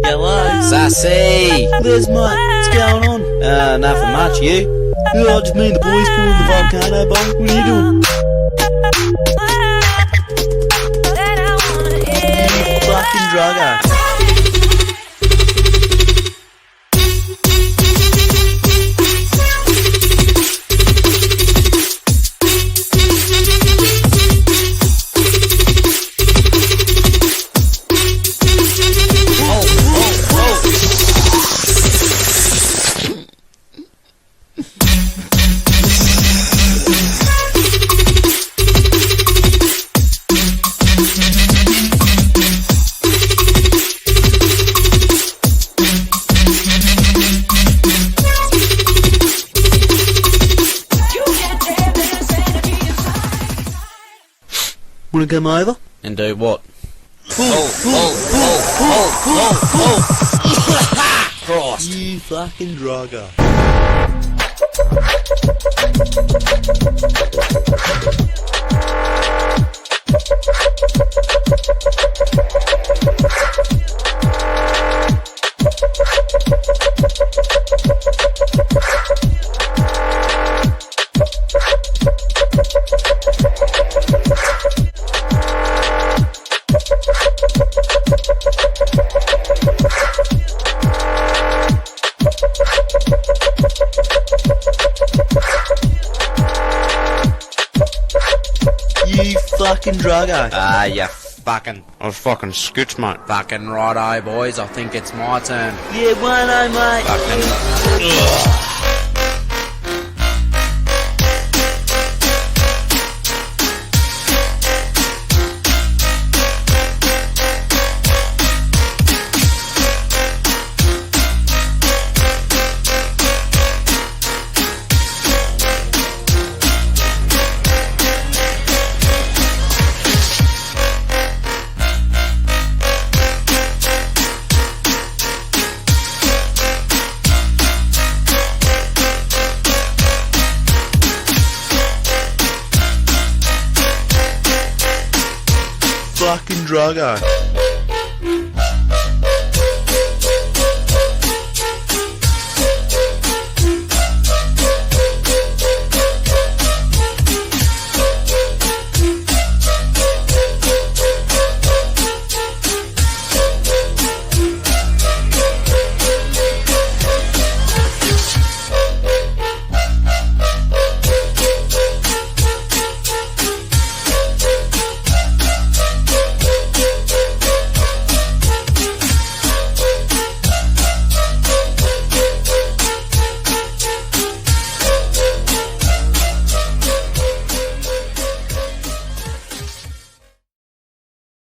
Hello. Sassy! There's mate. What's going on? Nothing much, you? I just mean the boys pulling the Volcano, Bong. What are you doing? You fucking drugger. Wanna come over? And do what? Christ! You fucking drugger. You fucking drugger. You fucking... I was fucking scooch, mate. Fucking righto, boys. I think it's my turn. Yeah, 1-0, mate. Fucking... Fucking drugger.